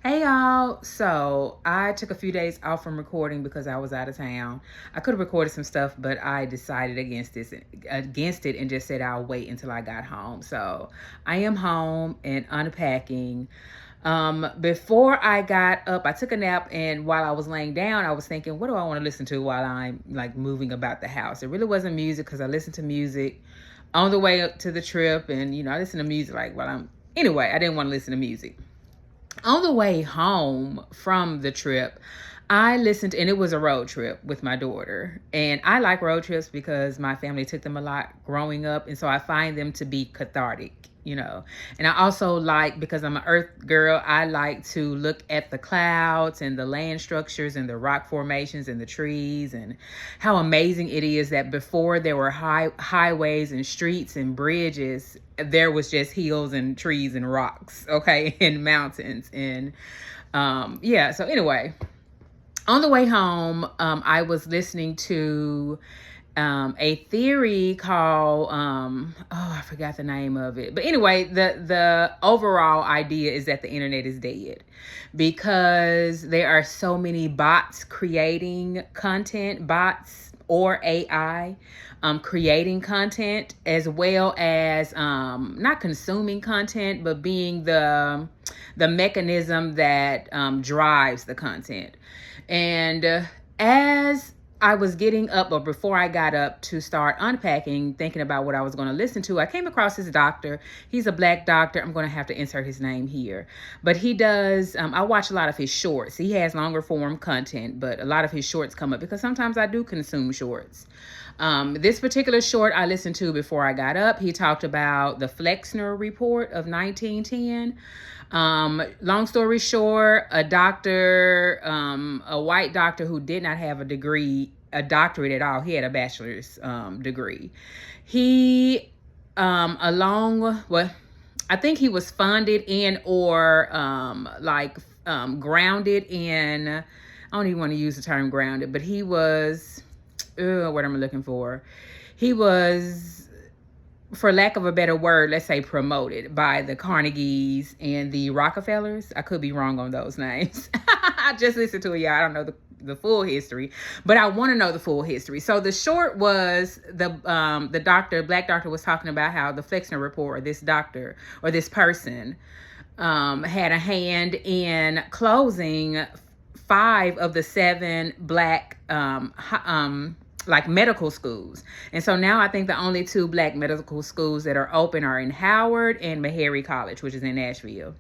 Hey y'all. So I took a few days off from recording because I was out of town. I could have recorded some stuff, but I decided against it and just said I'll wait until I got home. So I am home and unpacking. Before I got up, I took a nap, and while I was laying down, I was thinking, what do I want to listen to while I'm like moving about the house? It really wasn't music because I listened to music on the way up to the trip, and I listen to music like while I'm anyway, I didn't want to listen to music. On the way home from the trip, I listened, and it was a road trip with my daughter. And I like road trips because my family took them a lot growing up. And so I find them to be cathartic. And I also like, because I'm an earth girl, I like to look at the clouds and the land structures and the rock formations and the trees and how amazing it is that before there were highways and streets and bridges, there was just hills and trees and rocks, okay, and mountains. And yeah, so anyway, on the way home, I was listening to a theory called I forgot the name of it, but anyway, the overall idea is that the internet is dead because there are so many bots creating content, bots or AI creating content, as well as not consuming content, but being the mechanism that drives the content. And as I was getting up, or before I got up to start unpacking, thinking about what I was going to listen to, I came across this doctor. He's a black doctor. I'm going to have to insert his name here. But he does, I watch a lot of his shorts. He has longer form content, but a lot of his shorts come up because sometimes I do consume shorts. This particular short I listened to before I got up, he talked about the Flexner Report of 1910. Long story short, a doctor, a white doctor who did not have a doctorate at all. He had a bachelor's degree. He, I think he was funded in or grounded in, I don't even want to use the term grounded, but he was, what am I looking for? He was, for lack of a better word, let's say promoted by the Carnegies and the Rockefellers. I could be wrong on those names. I just listened to it, y'all. I don't know the full history, but I want to know the full history. So the short was the black doctor was talking about how the Flexner Report, or this doctor or this person, had a hand in closing 5 of the 7 black like medical schools. And so now I think the only 2 black medical schools that are open are in Howard and Meharry College, which is in Nashville.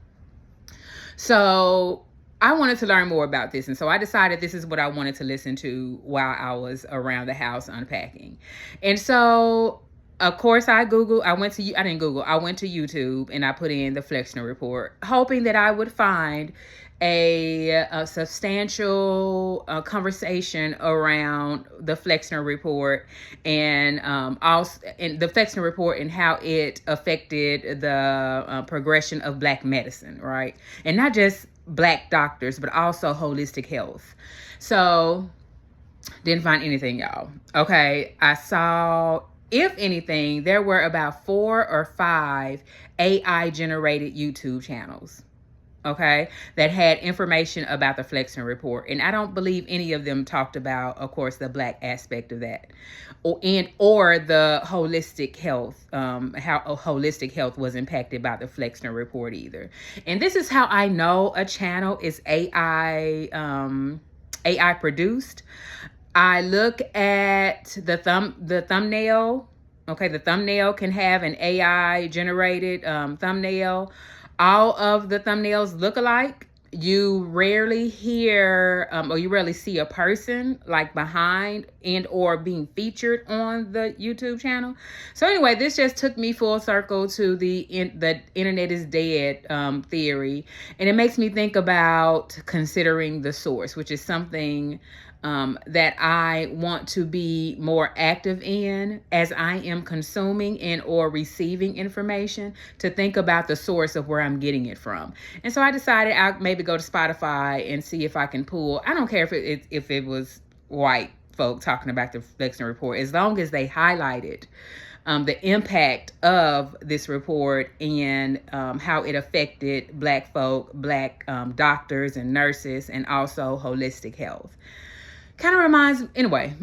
So I wanted to learn more about this. And so I decided this is what I wanted to listen to while I was around the house unpacking. And so, of course, I went to YouTube and I put in the Flexner Report, hoping that I would find a substantial conversation around the Flexner Report and also in the Flexner Report and how it affected the progression of black medicine, right? And not just black doctors, but also holistic health. So didn't find anything, y'all. Okay, I saw, if anything, there were about 4 or 5 AI generated YouTube channels, okay, that had information about the Flexner Report. And I don't believe any of them talked about, of course, the black aspect of that, or the holistic health, how holistic health was impacted by the Flexner Report either. And this is how I know a channel is AI produced. I look at the thumbnail. Okay, the thumbnail can have an AI generated thumbnail. All of the thumbnails look alike. You rarely hear or you rarely see a person like behind and or being featured on the YouTube channel. So anyway, this just took me full circle to the internet is dead theory. And it makes me think about considering the source, which is something that I want to be more active in as I am consuming and or receiving information, to think about the source of where I'm getting it from. And so I decided I'll maybe go to Spotify and see if I can pull. I don't care if it was white folk talking about the Flexner Report, as long as they highlighted the impact of this report and how it affected Black folk, Black doctors and nurses, and also holistic health. Kind of reminds, anyway,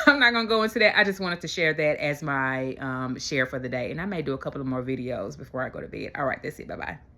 I'm not going to go into that. I just wanted to share that as my share for the day. And I may do a couple of more videos before I go to bed. All right, that's it. Bye-bye.